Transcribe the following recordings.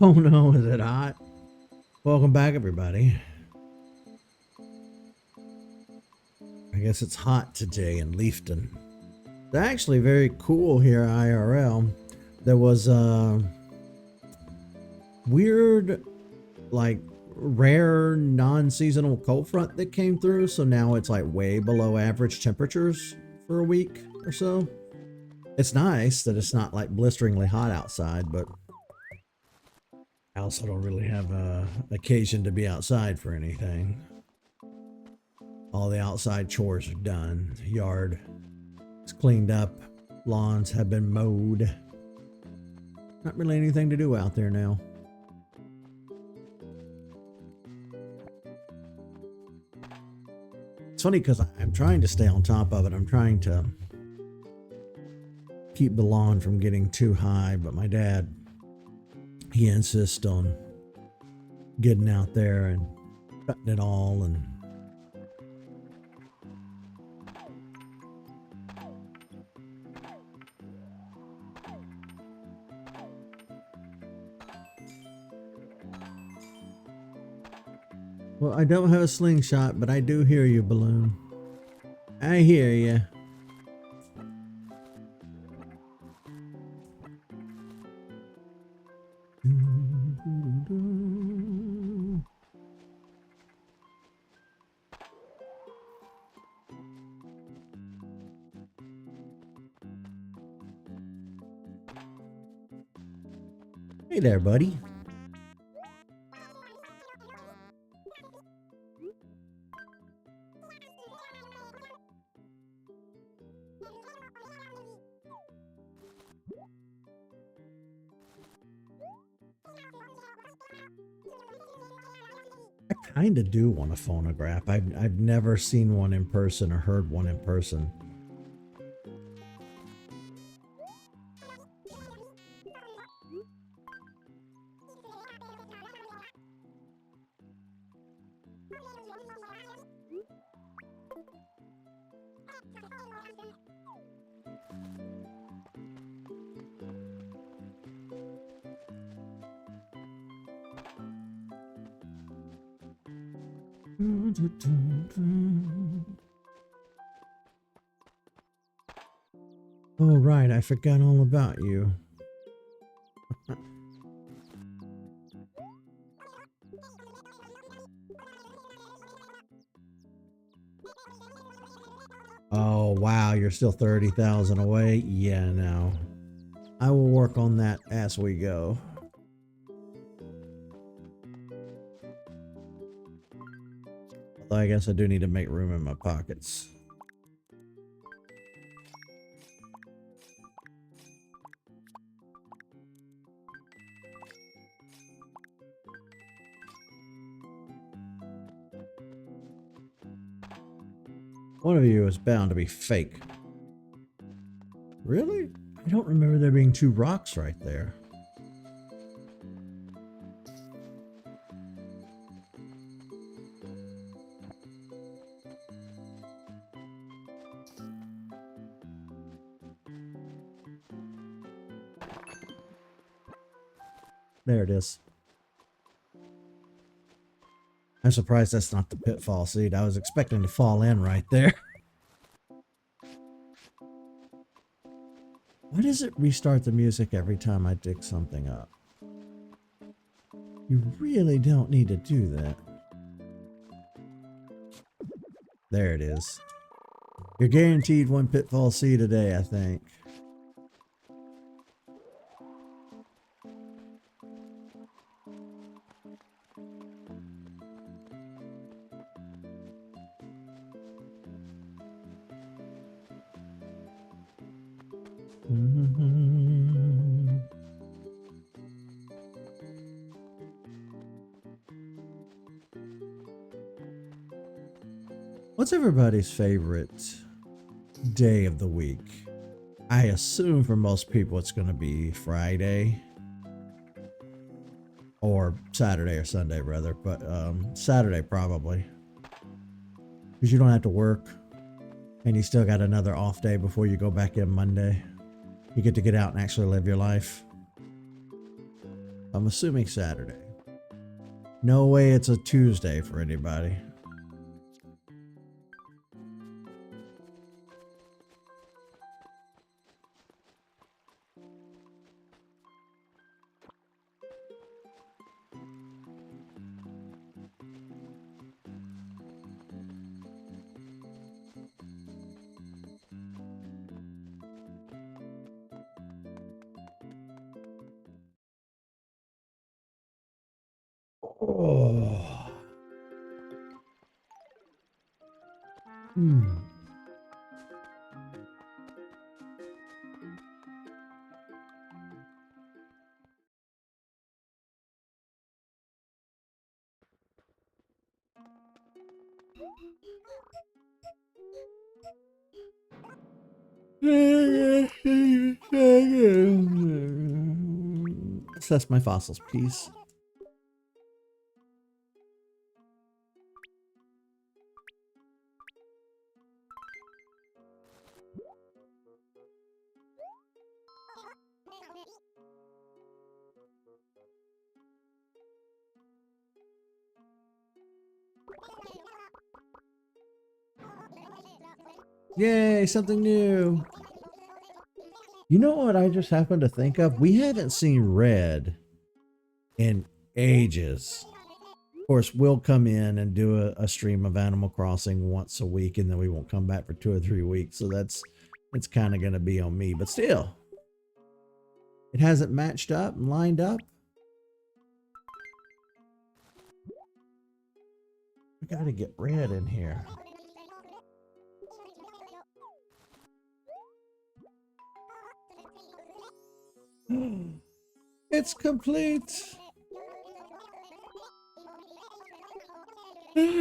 Oh no, is it hot? Welcome back, everybody. I guess it's hot today in Leafton. It's actually very cool here IRL. There was a weird, like, rare non-seasonal cold front that came through, so now it's like way below average temperatures for a week or so. It's nice that it's not like blisteringly hot outside, but I also don't really have a occasion to be outside for anything. All the outside chores are done. Yard is cleaned up. Lawns have been mowed. Not really anything to do out there now. It's funny because I'm trying to stay on top of it. I'm trying to keep the lawn from getting too high, but my dad, he insists on getting out there and cutting it all and well, I don't have a slingshot, but I do hear you, Balloon. I hear you. Hey there, buddy. I kind of do want a phonograph. I've never seen one in person or heard one in person. Oh, right. I forgot all about you. Oh, wow. You're still 30,000 away? Yeah, no. I will work on that as we go. Although I guess I do need to make room in my pockets. One of you is bound to be fake. Really? I don't remember there being two rocks right there. There it is. I'm surprised that's not the pitfall seed. I was expecting to fall in right there. Why does it restart the music every time I dig something up? You really don't need to do that. There it is. You're guaranteed one pitfall seed a day, I think. What's everybody's favorite day of the week? I assume for most people it's going to be Friday or Saturday or Sunday rather, but Saturday probably, because you don't have to work and you still got another off day before you go back in Monday. You get to get out and actually live your life. I'm assuming Saturday. No way it's a Tuesday for anybody. Oh. Hmm. Assess my fossils, please. Yay, something new. You know what I just happened to think of? We haven't seen Red in ages. Of course, we'll come in and do a stream of Animal Crossing once a week, and then we won't come back for 2 or 3 weeks. So it's kind of going to be on me. But still, it hasn't matched up and lined up. We got to get Red in here. It's complete. Take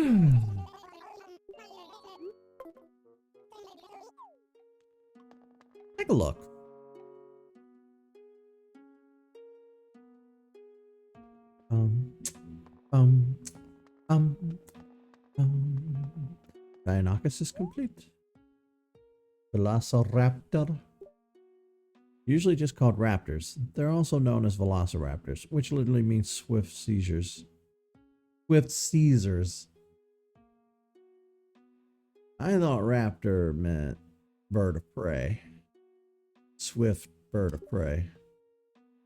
a look. Dionysus is complete. Velociraptor. Usually just called raptors. They're also known as velociraptors, which literally means swift seizures. Swift Caesars. I thought raptor meant bird of prey. Swift bird of prey.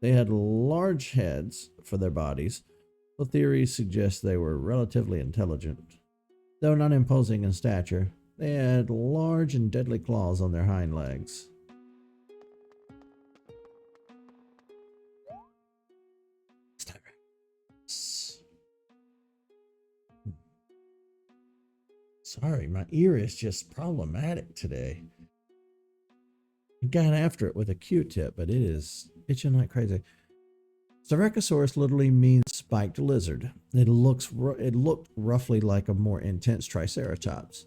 They had large heads for their bodies, so theories suggest they were relatively intelligent. Though not imposing in stature, they had large and deadly claws on their hind legs. Sorry, my ear is just problematic today. I got after it with a Q-tip, but it is itching like crazy. Styracosaurus literally means spiked lizard. It looked roughly like a more intense Triceratops.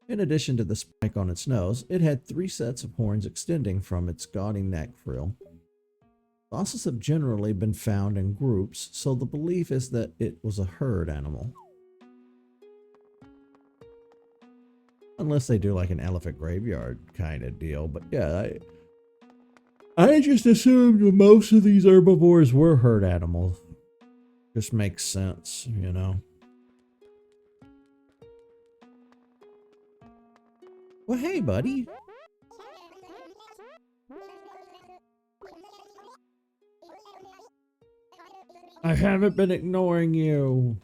In addition to the spike on its nose, it had 3 sets of horns extending from its gaudy neck frill. Fossils have generally been found in groups, so the belief is that it was a herd animal. Unless they do like an elephant graveyard kind of deal. But yeah, I just assumed most of these herbivores were herd animals. Just makes sense, you know. Well, hey, buddy. I haven't been ignoring you.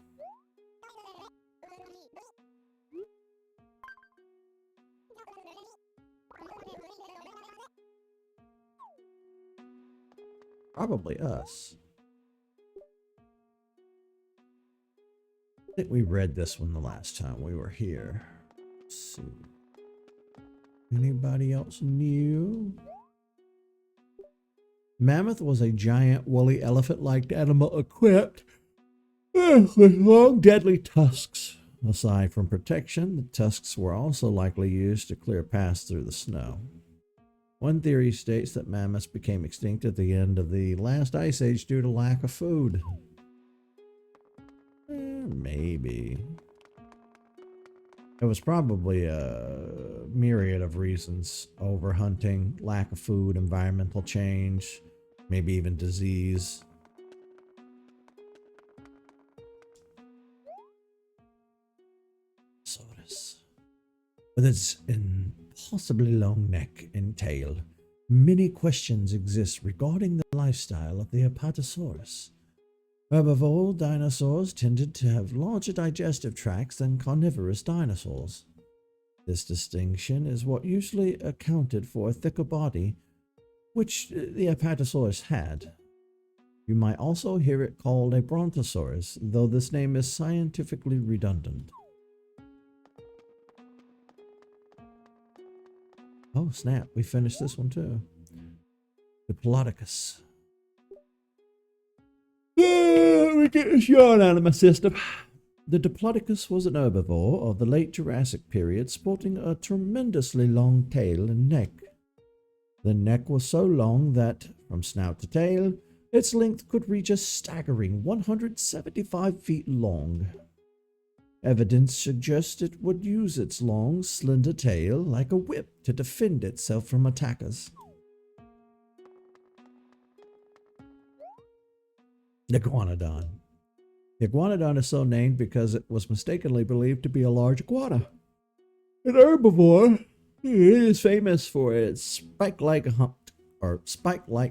Probably us. I think we read this one the last time we were here. Let's see. Anybody else new? Mammoth was a giant woolly elephant-like animal equipped with long deadly tusks. Aside from protection, the tusks were also likely used to clear paths through the snow. One theory states that mammoths became extinct at the end of the last ice age due to lack of food. Maybe. It was probably a myriad of reasons. Overhunting, lack of food, environmental change, maybe even disease. Apatosaurus. With its impossibly long neck and tail, many questions exist regarding the lifestyle of the Apatosaurus. Herbivore dinosaurs tended to have larger digestive tracts than carnivorous dinosaurs. This distinction is what usually accounted for a thicker body, which the Apatosaurus had. You might also hear it called a brontosaurus, though this name is scientifically redundant. Oh snap, we finished this one too. Diplodocus. Let me get this yarn out of my system. The Diplodocus was an herbivore of the late Jurassic period, sporting a tremendously long tail and neck. The neck was so long that, from snout to tail, its length could reach a staggering 175 feet long. Evidence suggests it would use its long, slender tail like a whip to defend itself from attackers. Iguanodon. The iguanodon is so named because it was mistakenly believed to be a large iguana. An herbivore, it is famous for its spike-like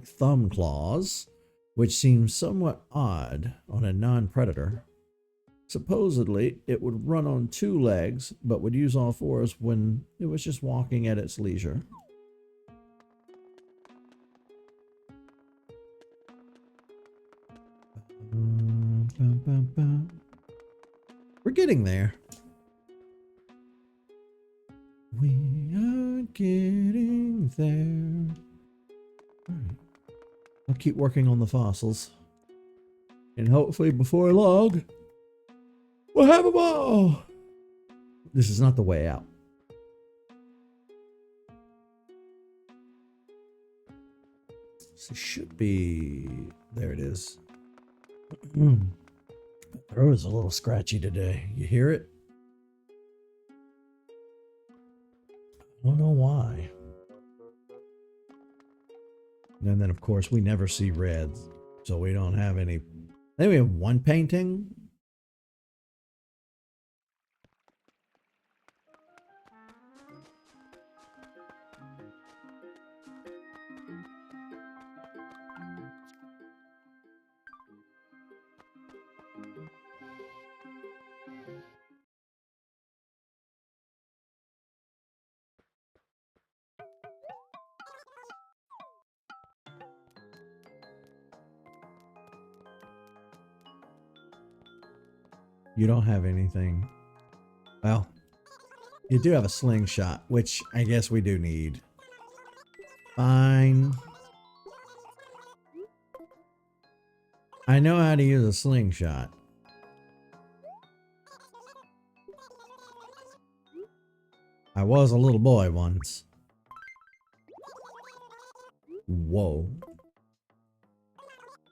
thumb claws, which seems somewhat odd on a non-predator. Supposedly, it would run on 2 legs, but would use all 4s when it was just walking at its leisure. We're getting there. We are getting there. All right. I'll keep working on the fossils. And hopefully before long, we'll have them all. This is not the way out. This should be... There it is. My throat is a little scratchy today. You hear it? I don't know why. And then, of course, we never see red, so we don't have any. I think we have one painting. You don't have anything. Well, you do have a slingshot, which I guess we do need. Fine. I know how to use a slingshot. I was a little boy once. Whoa.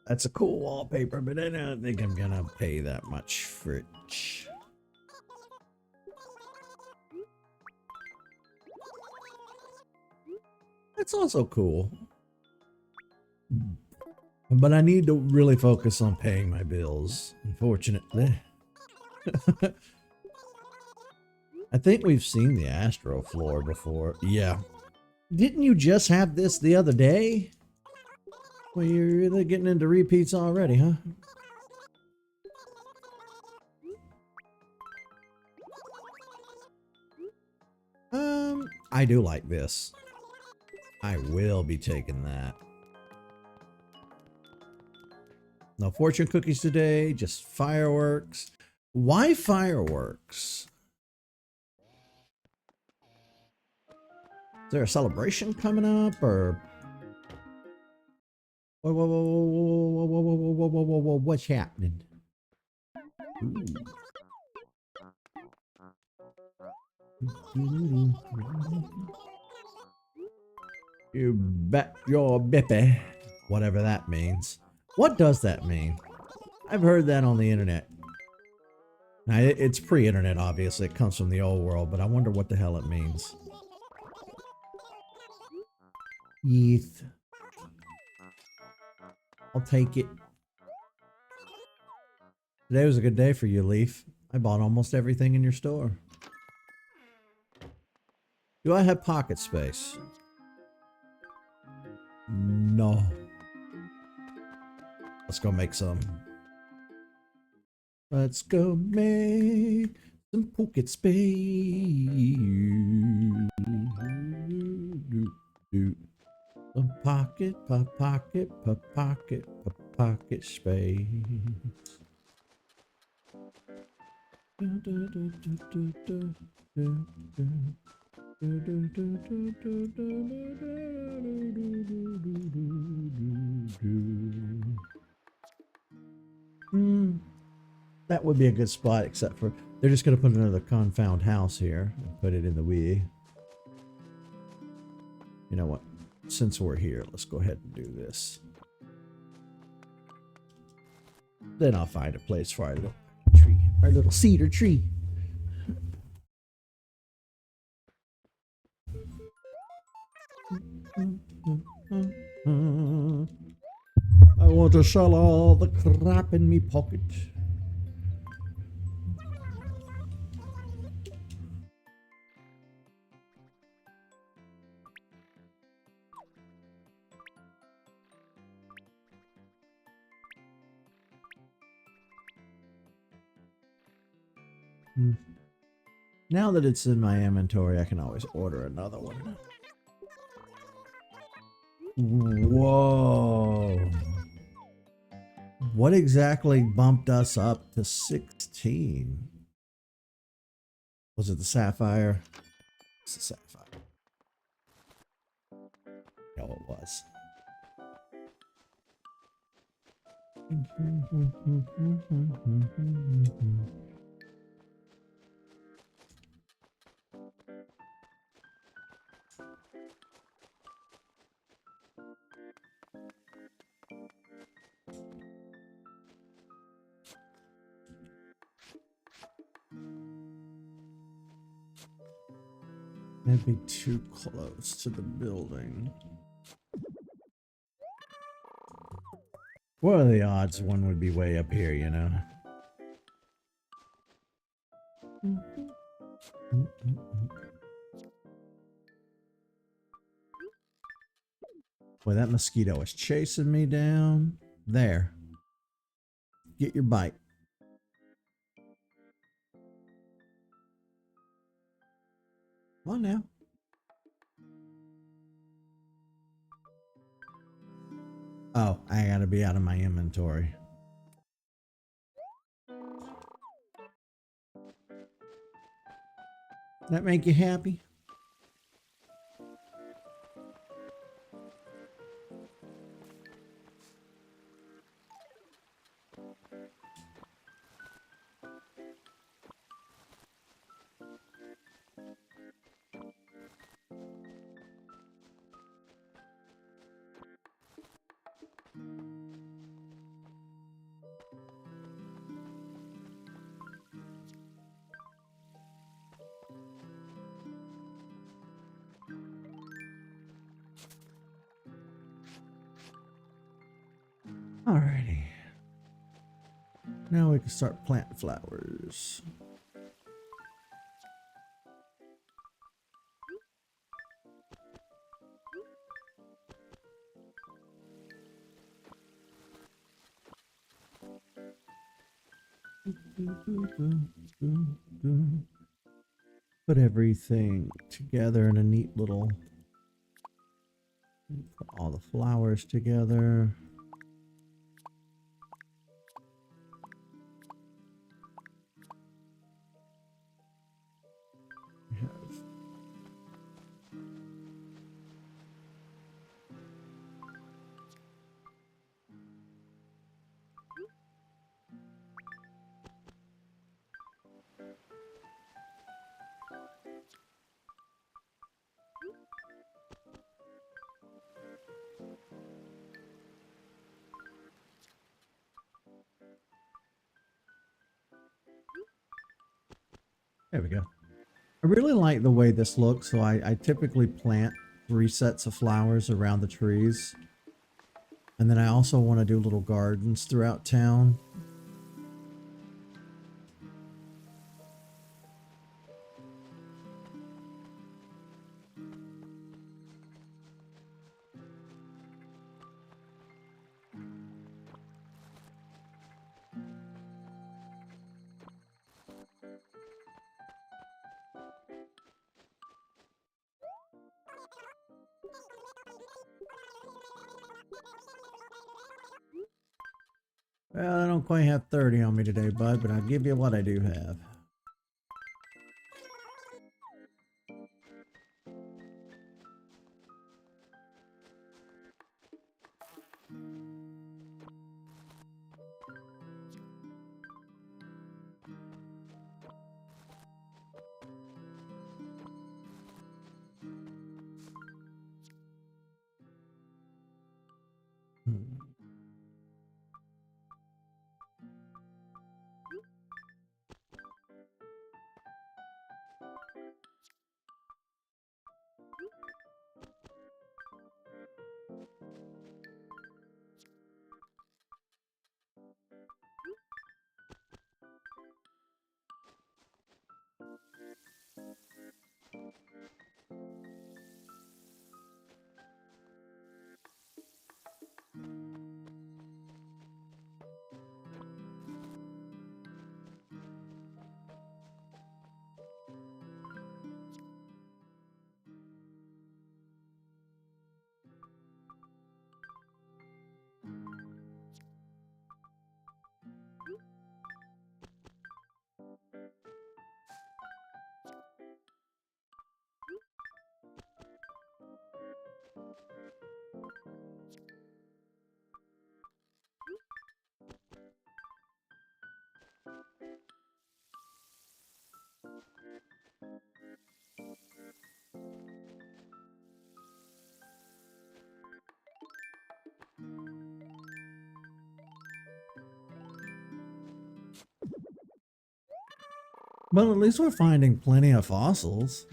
That's a cool wallpaper, but I don't think I'm gonna pay that much for it. That's also cool. But I need to really focus on paying my bills, unfortunately. I think we've seen the Astro floor before. Yeah. Didn't you just have this the other day? Well, you're really getting into repeats already, huh? I do like this. I will be taking that. No fortune cookies today, just fireworks. Why fireworks? Is there a celebration coming up, or... Whoa, whoa, whoa, whoa, whoa, whoa, whoa, whoa, whoa, whoa, whoa, what's happening? You bet your bippy. Whatever that means. What does that mean? I've heard that on the internet. Now, it's pre-internet, obviously. It comes from the old world, but I wonder what the hell it means. Yeeth. I'll take it. Today was a good day for you, Leaf. I bought almost everything in your store. Do I have pocket space? No. Let's go make some. Let's go make some pocket space. Some pocket space. That would be a good spot, except for they're just going to put another confound house here and put it in the Wii. You know what? Since we're here, let's go ahead and do this. Then I'll find a place for our little tree, our little cedar tree. I want to sell all the crap in me pocket. Now that it's in my inventory, I can always order another one. Whoa. What exactly bumped us up to 16? Was it the sapphire? It's the sapphire. No, it was. That'd be too close to the building. What are the odds one would be way up here, you know? Boy, that mosquito is chasing me down. There. Get your bite. Come on now. Oh, I gotta be out of my inventory. That make you happy? Alrighty. Now we can start planting flowers. Put everything together in a neat little... Put all the flowers together. We have... There we go. I really like the way this looks, so I typically plant 3 sets of flowers around the trees. And then I also want to do little gardens throughout town. Well, I don't quite have 30 on me today, bud, but I'll give you what I do have. Well, at least we're finding plenty of fossils.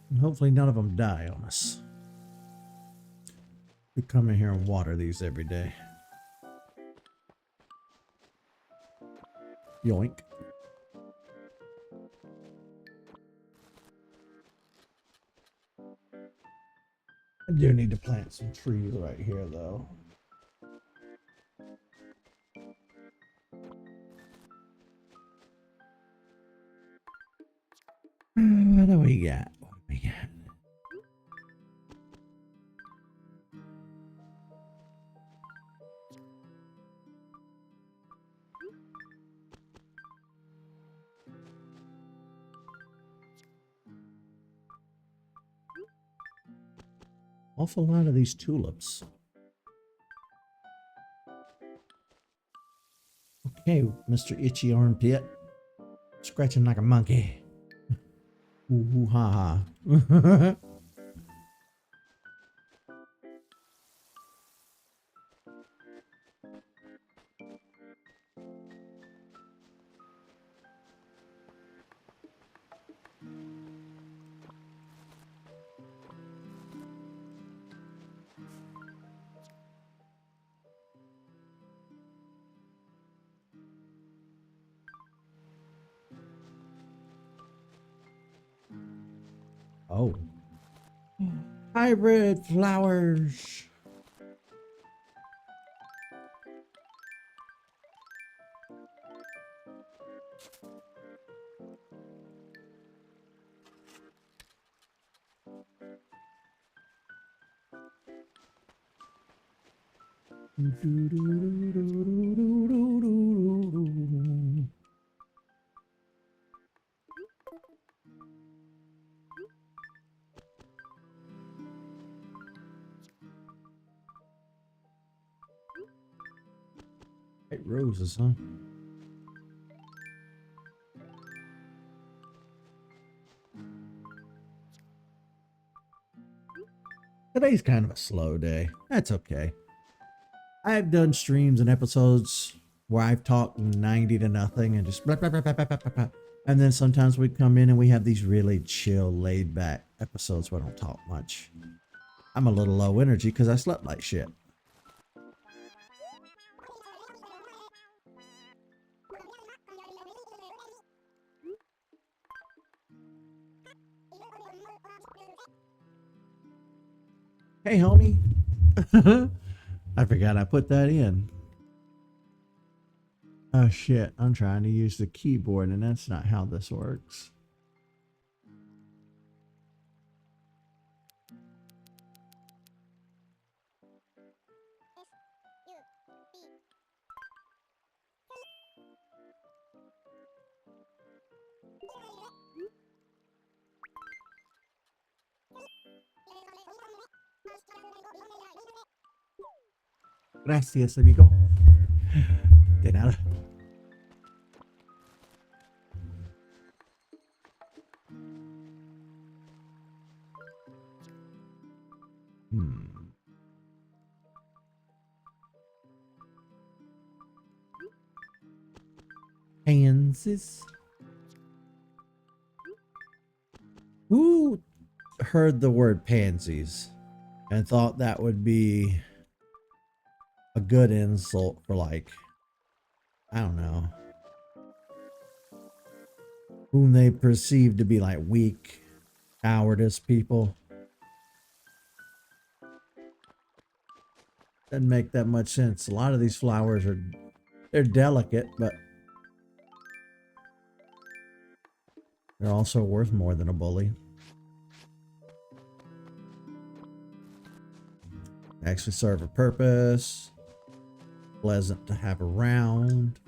And hopefully none of them die on us. We come in here and water these every day. Yoink. I do need to plant some trees right here, though. What do we got? What do we got? Awful lot of these tulips. Okay, Mr. Itchy Armpit. Scratching like a monkey. Ooh, ha ha. Oh. Hybrid flowers. White roses, huh? Today's kind of a slow day. That's okay. I've done streams and episodes where I've talked 90 to nothing and just blah, blah, blah, blah, blah, blah, blah. And then sometimes we come in and we have these really chill, laid back episodes where I don't talk much. I'm a little low energy because I slept like shit. Hey, homie. I forgot I put that in. Oh, shit. I'm trying to use the keyboard, and that's not how this works. Gracias, amigo. De nada. Pansies. Who heard the word pansies and thought that would be a good insult for, like, I don't know, whom they perceive to be like weak, cowardice people? Doesn't make that much sense. A lot of these flowers they're delicate, but they're also worth more than a bully. Actually serve a purpose. Pleasant to have around.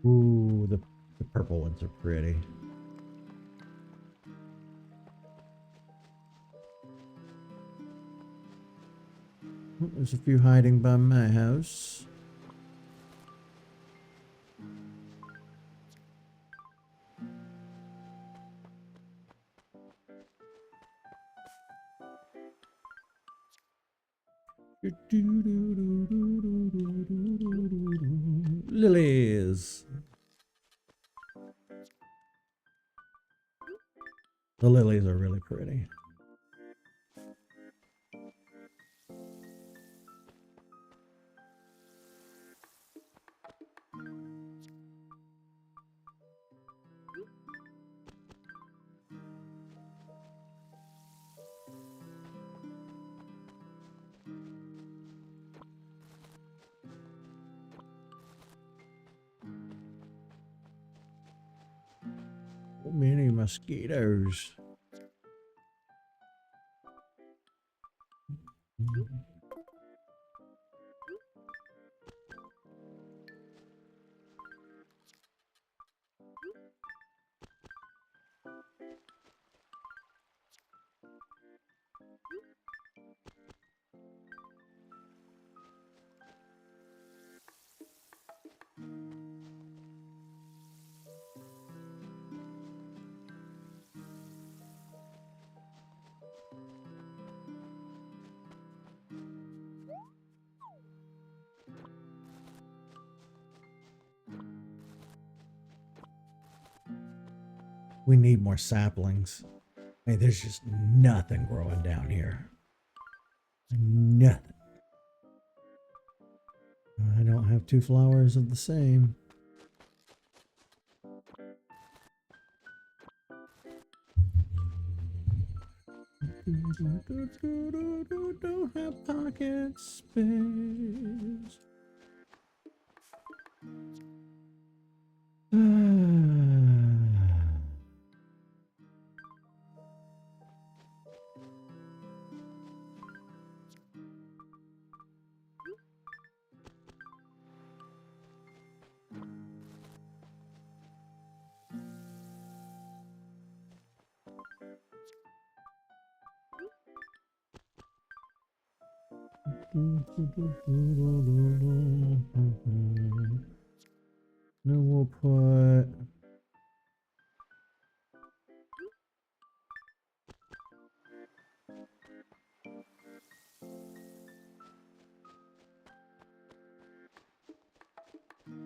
Ooh, the purple ones are pretty. Oh, there's a few hiding by my house. Lilies. The lilies are really pretty. So many mosquitoes. We need more saplings. Hey, there's just nothing growing down here. Nothing. I don't have two flowers of the same. Don't have pocket space. Then we'll put...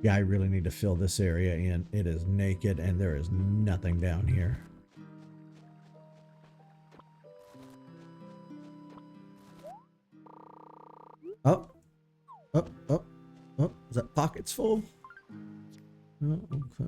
Yeah, I really need to fill this area in. It is naked and there is nothing down here. Oh, oh, oh, oh, is that pockets full? Oh, okay.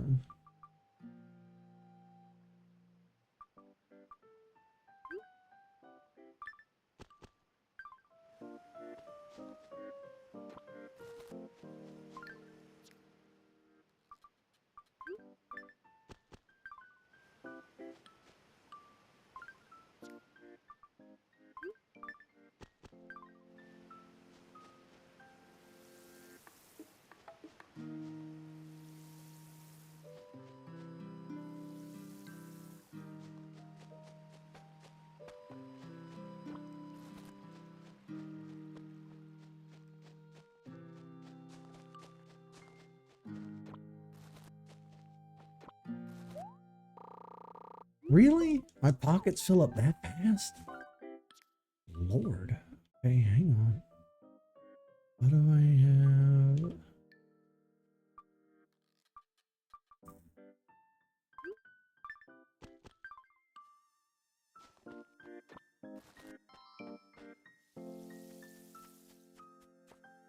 Really? My pockets fill up that fast? Lord. Okay, hang on. What do I have?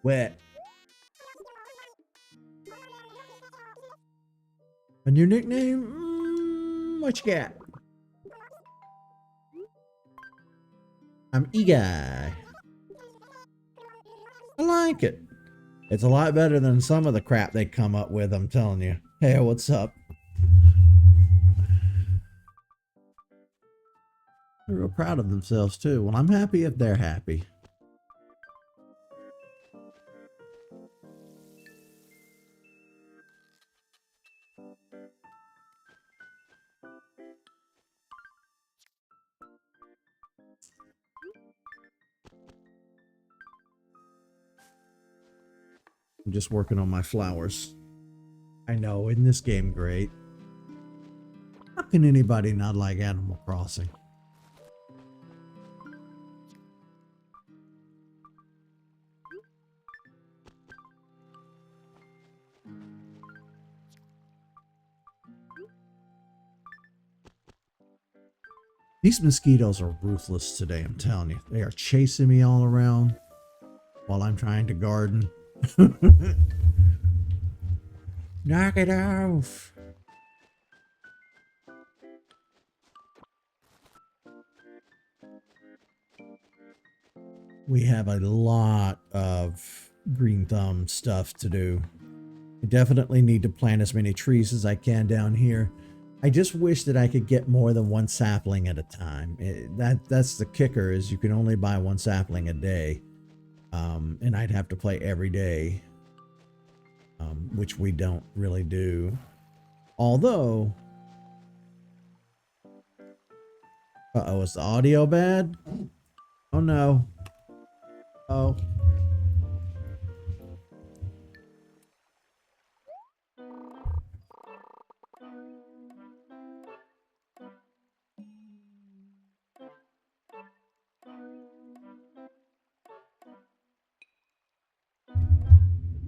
Wet. A new nickname? What you got? I'm E-Guy. I like it. It's a lot better than some of the crap they come up with, I'm telling you. Hey, what's up? They're real proud of themselves, too. Well, I'm happy if they're happy. I'm just working on my flowers. I know, isn't this game great? How can anybody not like Animal Crossing? These mosquitoes are ruthless today, I'm telling you. They are chasing me all around while I'm trying to garden. Knock it off. We have a lot of green thumb stuff to do. I definitely need to plant as many trees as I can down here. I just wish that I could get more than one sapling at a time. That's the kicker, is you can only buy one sapling a day. And I'd have to play every day, which we don't really do. Although, uh-oh, is the audio bad? Oh no. Oh.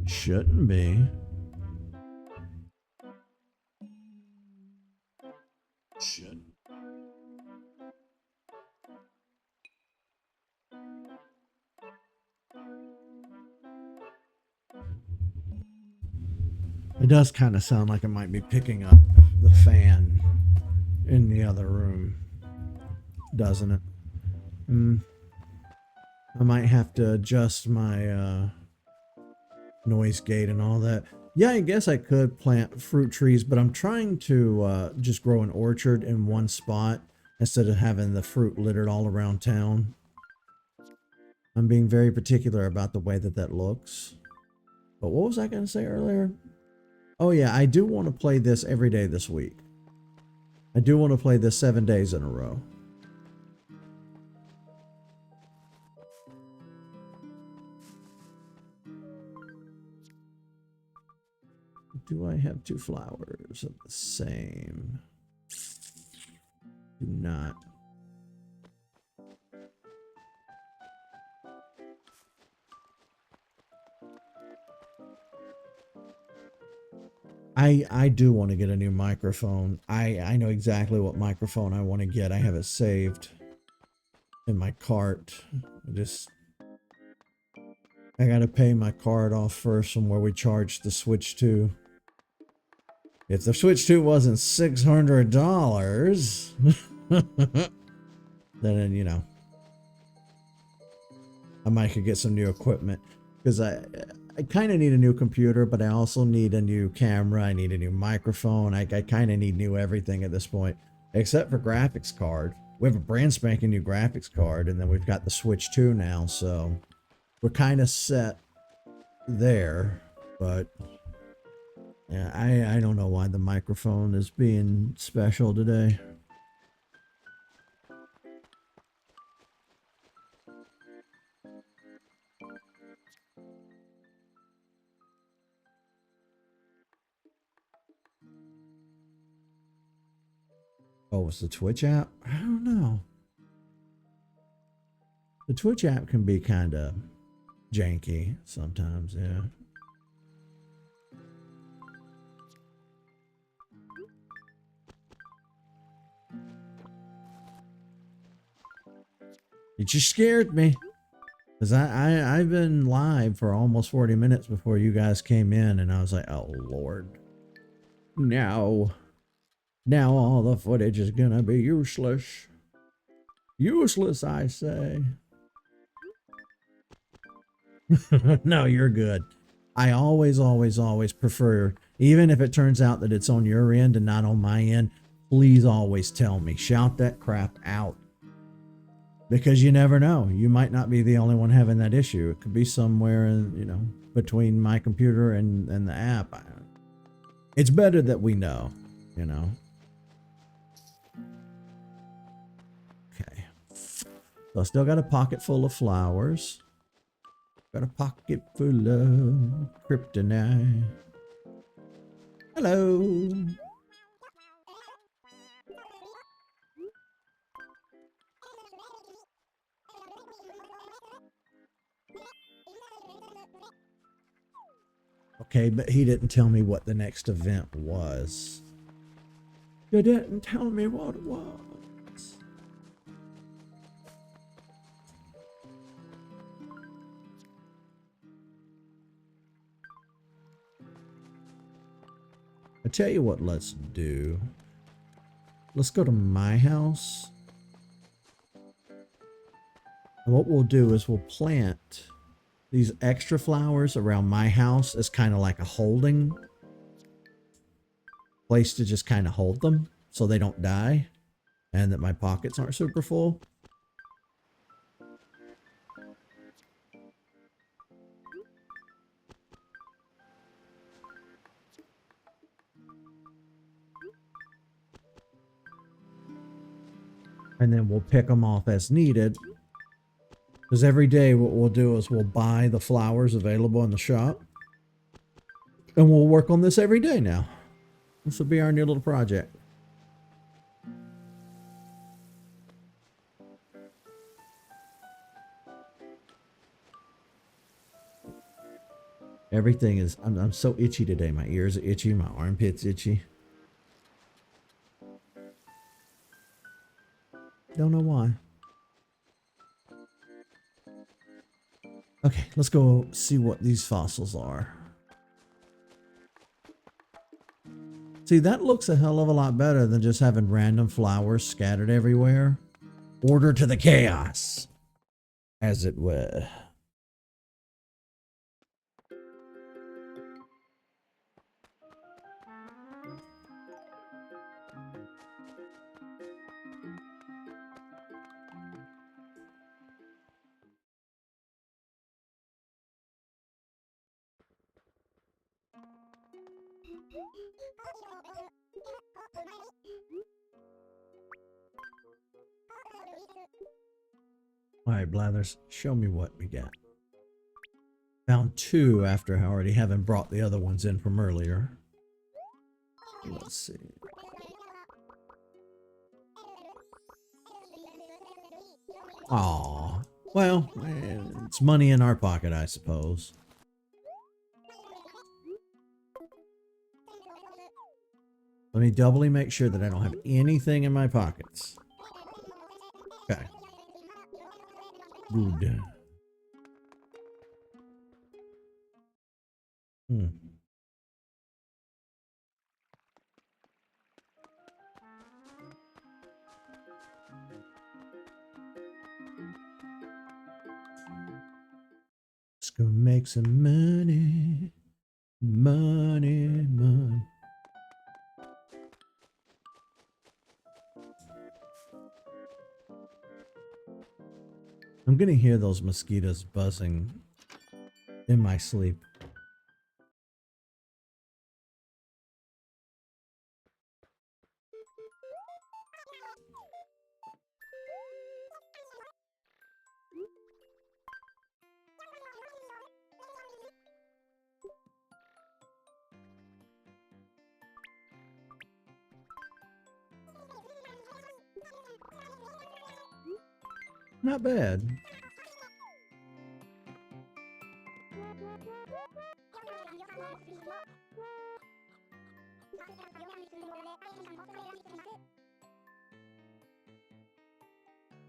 Shouldn't be. Should. It does kind of sound like it might be picking up the fan in the other room, doesn't it? I might have to adjust my noise gate and all that. Yeah, I guess I could plant fruit trees, but I'm trying to just grow an orchard in one spot instead of having the fruit littered all around town. I'm being very particular about the way that looks. But what was I going to say earlier? Oh yeah, I do want to play this every day this week. I do want to play this 7 days in a row. Do I have two flowers of the same? Do not. I do want to get a new microphone. I know exactly what microphone I want to get. I have it saved in my cart. I gotta pay my card off first from where we charged the Switch 2. If the Switch 2 wasn't $600, then, you know, I might could get some new equipment. Because I kind of need a new computer, but I also need a new camera. I need a new microphone. I kind of need new everything at this point, except for graphics card. We have a brand spanking new graphics card, and then we've got the Switch 2 now, so we're kind of set there. But yeah, I don't know why the microphone is being special today. Oh, it's the Twitch app? I don't know. The Twitch app can be kind of janky sometimes, yeah. You just scared me. Because I've been live for almost 40 minutes before you guys came in, and I was like, oh, Lord. Now all the footage is gonna be useless. Useless, I say. No, you're good. I always prefer, even if it turns out that it's on your end and not on my end, please always tell me. Shout that crap out. Because you never know. You might not be the only one having that issue. It could be somewhere, you know, between my computer and the app. It's better that we know, you know. Okay. So I still got a pocket full of flowers. Got a pocket full of kryptonite. Hello. Okay, but he didn't tell me what the next event was. You didn't tell me what it was. I tell you what, let's do. Let's go to my house. And what we'll do is we'll plant these extra flowers around my house as kind of like a holding place to just kind of hold them so they don't die and that my pockets aren't super full. And then we'll pick them off as needed. Because every day what we'll do is we'll buy the flowers available in the shop. And we'll work on this every day now. This will be our new little project. Everything is, I'm so itchy today. My ears are itchy, my armpits itchy. Don't know why. Okay, let's go see what these fossils are. See, that looks a hell of a lot better than just having random flowers scattered everywhere. Order to the chaos, as it were. Alright, Blathers, show me what we got. Found two after already having brought the other ones in from earlier. Let's see. Aw. Well, it's money in our pocket, I suppose. Let me doubly make sure that I don't have anything in my pockets. Okay. Good. Hmm. Let's go make some money. Money, money. I'm gonna hear those mosquitoes buzzing in my sleep. Not bad.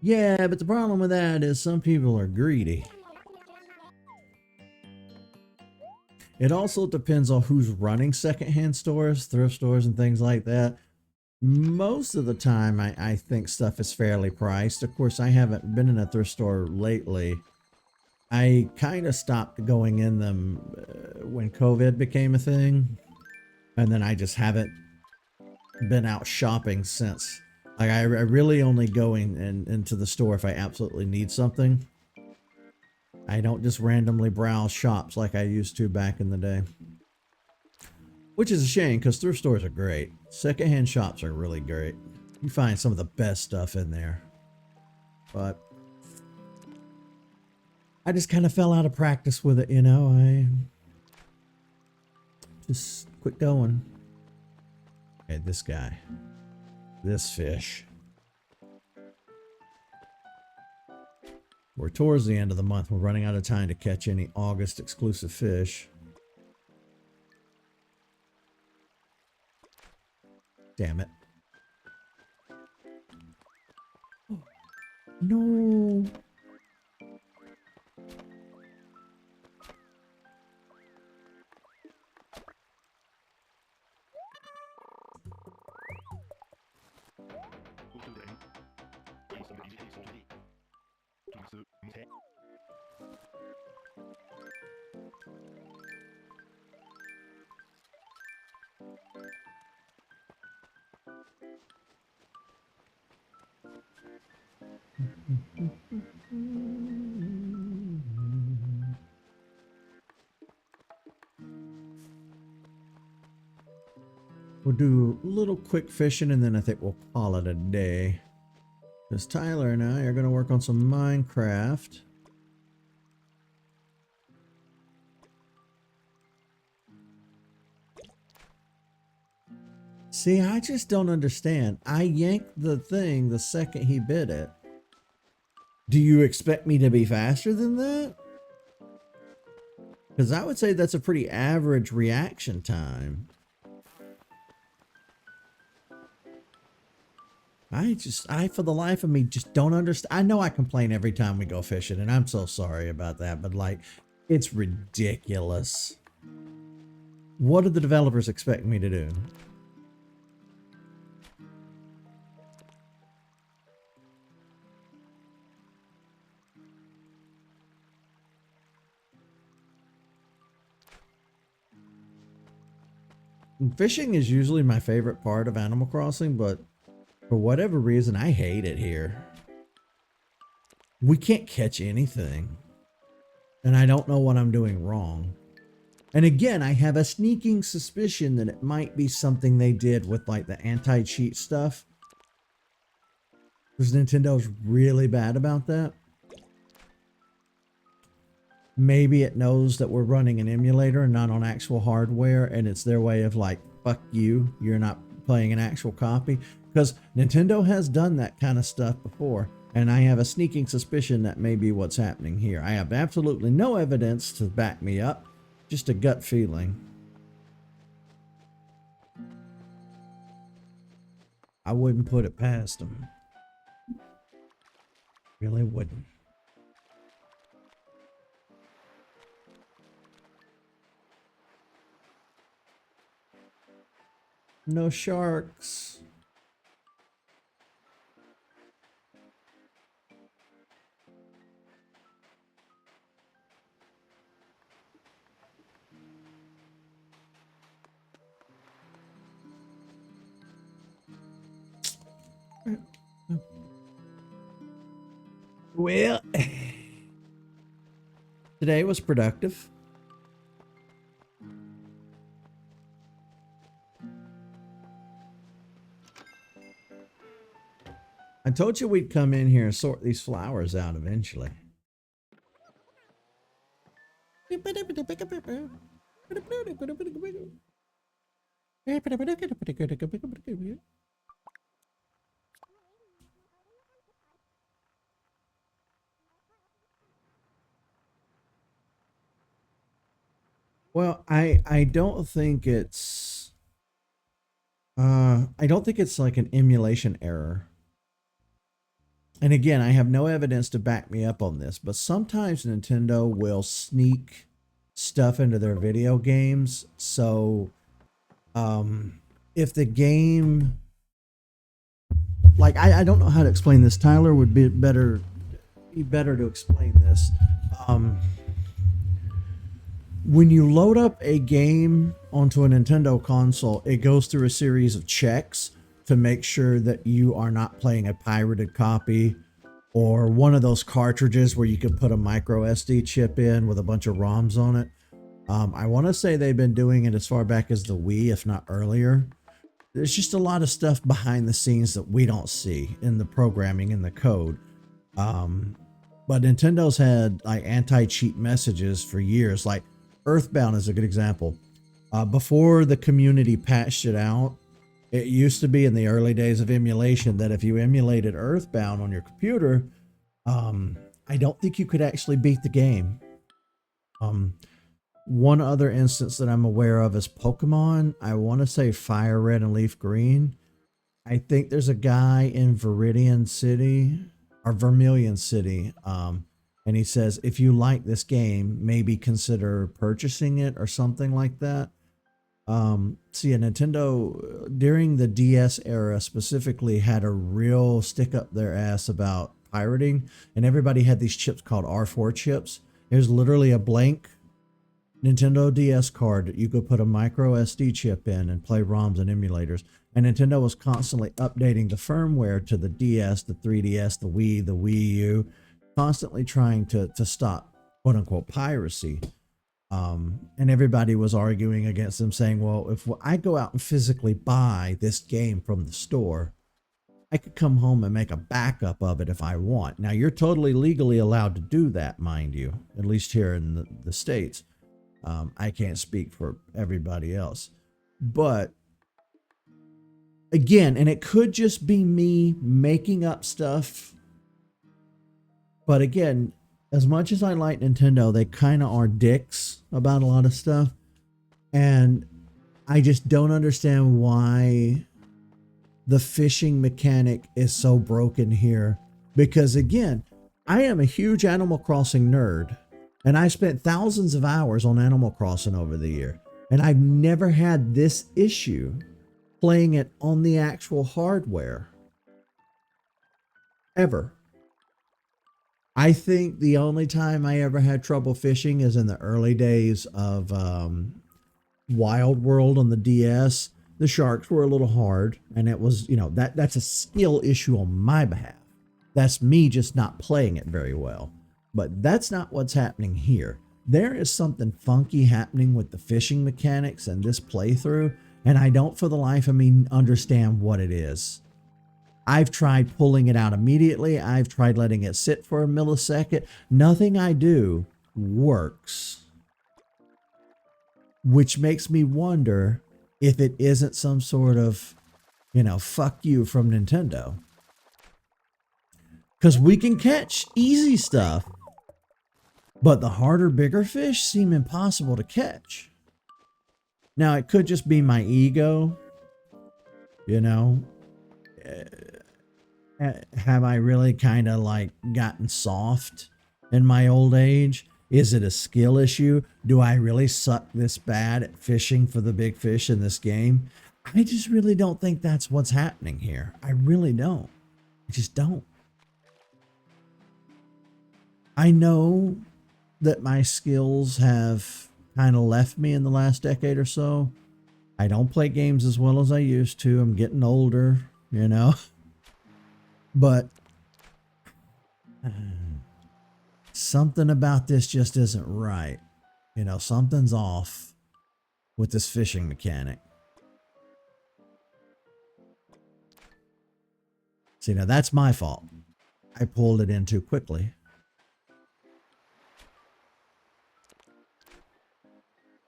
Yeah, but the problem with that is some people are greedy. It also depends on who's running secondhand stores, thrift stores, and things like that. Most of the time, I think stuff is fairly priced. Of course, I haven't been in a thrift store lately. I kind of stopped going in them when COVID became a thing. And then I just haven't been out shopping since. Like, I really only go into the store if I absolutely need something. I don't just randomly browse shops like I used to back in the day. Which is a shame, because thrift stores are great. Secondhand shops are really great. You find some of the best stuff in there. But I just kind of fell out of practice with it, you know. I just quit going. Okay, this guy. This fish. We're towards the end of the month. We're running out of time to catch any August exclusive fish. Damn it. Oh, no. We'll do a little quick fishing and then I think we'll call it a day. Because Tyler and I are going to work on some Minecraft. See, I just don't understand. I yanked the thing the second he bit it. Do you expect me to be faster than that? Because I would say that's a pretty average reaction time. I for the life of me just don't understand. I know I complain every time we go fishing, and I'm so sorry about that, but like, it's ridiculous. What do the developers expect me to do? Fishing is usually my favorite part of Animal Crossing, but for whatever reason, I hate it here. We can't catch anything. And I don't know what I'm doing wrong. And again, I have a sneaking suspicion that it might be something they did with like the anti-cheat stuff. Because Nintendo's really bad about that. Maybe it knows that we're running an emulator and not on actual hardware, and it's their way of like fuck you, you're not playing an actual copy. Because Nintendo has done that kind of stuff before, and I have a sneaking suspicion that may be what's happening here. I have absolutely no evidence to back me up, just a gut feeling. I wouldn't put it past them. Really wouldn't. No sharks. Well, today was productive. I told you we'd come in here and sort these flowers out eventually. Well, I don't think it's like an emulation error. And again, I have no evidence to back me up on this, but sometimes Nintendo will sneak stuff into their video games. So if the game, like, I don't know how to explain this. Tyler would be better to explain this. When you load up a game onto a Nintendo console, it goes through a series of checks to make sure that you are not playing a pirated copy or one of those cartridges where you could put a micro SD chip in with a bunch of ROMs on it. I want to say they've been doing it as far back as the Wii, if not earlier. There's just a lot of stuff behind the scenes that we don't see in the programming, in the code. But Nintendo's had like anti-cheat messages for years. Like Earthbound is a good example. Before the community patched it out, it used to be in the early days of emulation that if you emulated Earthbound on your computer, I don't think you could actually beat the game. One other instance that I'm aware of is Pokemon. I want to say Fire Red and Leaf Green. I think there's a guy in Vermilion City, and he says, if you like this game, maybe consider purchasing it or something like that. See, Nintendo during the DS era specifically had a real stick up their ass about pirating, and everybody had these chips called R4 chips. There's literally a blank Nintendo DS card that you could put a micro SD chip in and play ROMs and emulators. And Nintendo was constantly updating the firmware to the DS, the 3DS, the Wii, the Wii U, constantly trying to stop quote unquote piracy. And everybody was arguing against them, saying, well, if I go out and physically buy this game from the store, I could come home and make a backup of it if I want. Now, you're totally legally allowed to do that, mind you, at least here in the States. I can't speak for everybody else. But again, and it could just be me making up stuff. But again, as much as I like Nintendo, they kind of are dicks about a lot of stuff. And I just don't understand why the fishing mechanic is so broken here. Because again, I am a huge Animal Crossing nerd. And I spent thousands of hours on Animal Crossing over the year. And I've never had this issue playing it on the actual hardware. Ever. I think the only time I ever had trouble fishing is in the early days of Wild World on the DS. The sharks were a little hard, and it was, you know, that's a skill issue on my behalf. That's me just not playing it very well. But that's not what's happening here. There is something funky happening with the fishing mechanics in this playthrough, and I don't for the life of me understand what it is. I've tried pulling it out immediately. I've tried letting it sit for a millisecond. Nothing I do works. Which makes me wonder if it isn't some sort of, you know, fuck you from Nintendo. Because we can catch easy stuff, but the harder, bigger fish seem impossible to catch. Now, it could just be my ego, you know. Have I really kind of like gotten soft in my old age? Is it a skill issue? Do I really suck this bad at fishing for the big fish in this game? I just really don't think that's what's happening here. I really don't. I just don't. I know that my skills have kind of left me in the last decade or so. I don't play games as well as I used to. I'm getting older, you know. But something about this just isn't right. You know, something's off with this fishing mechanic. See, now that's my fault. I pulled it in too quickly.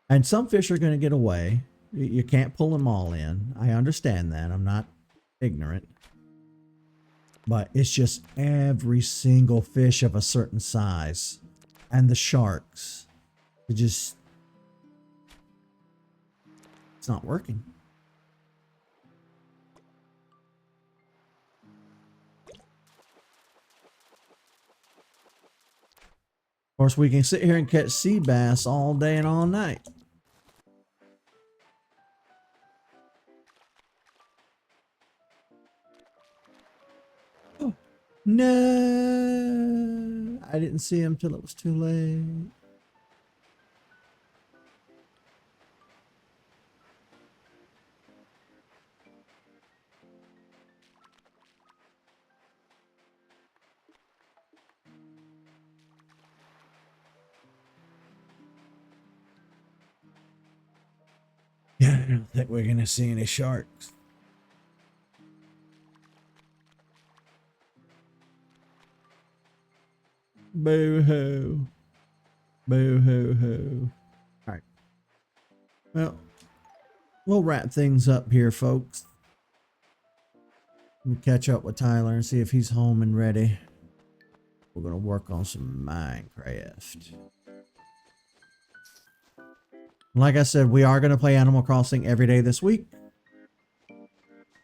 And some fish are going to get away. You can't pull them all in. I understand that. I'm not ignorant. But it's just every single fish of a certain size. And the sharks. It's not working. Of course, we can sit here and catch sea bass all day and all night. Oh, no. I didn't see him till it was too late. Yeah, I don't think we're going to see any sharks. Boo-hoo. Boo-hoo-hoo. All right. Well, we'll wrap things up here, folks. We'll catch up with Tyler and see if he's home and ready. We're going to work on some Minecraft. Like I said, we are going to play Animal Crossing every day this week.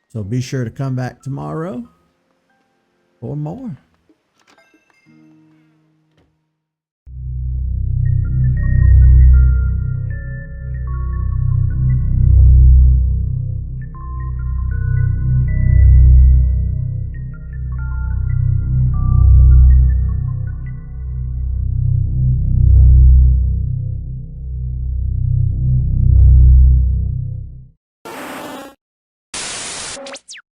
So be sure to come back tomorrow for more.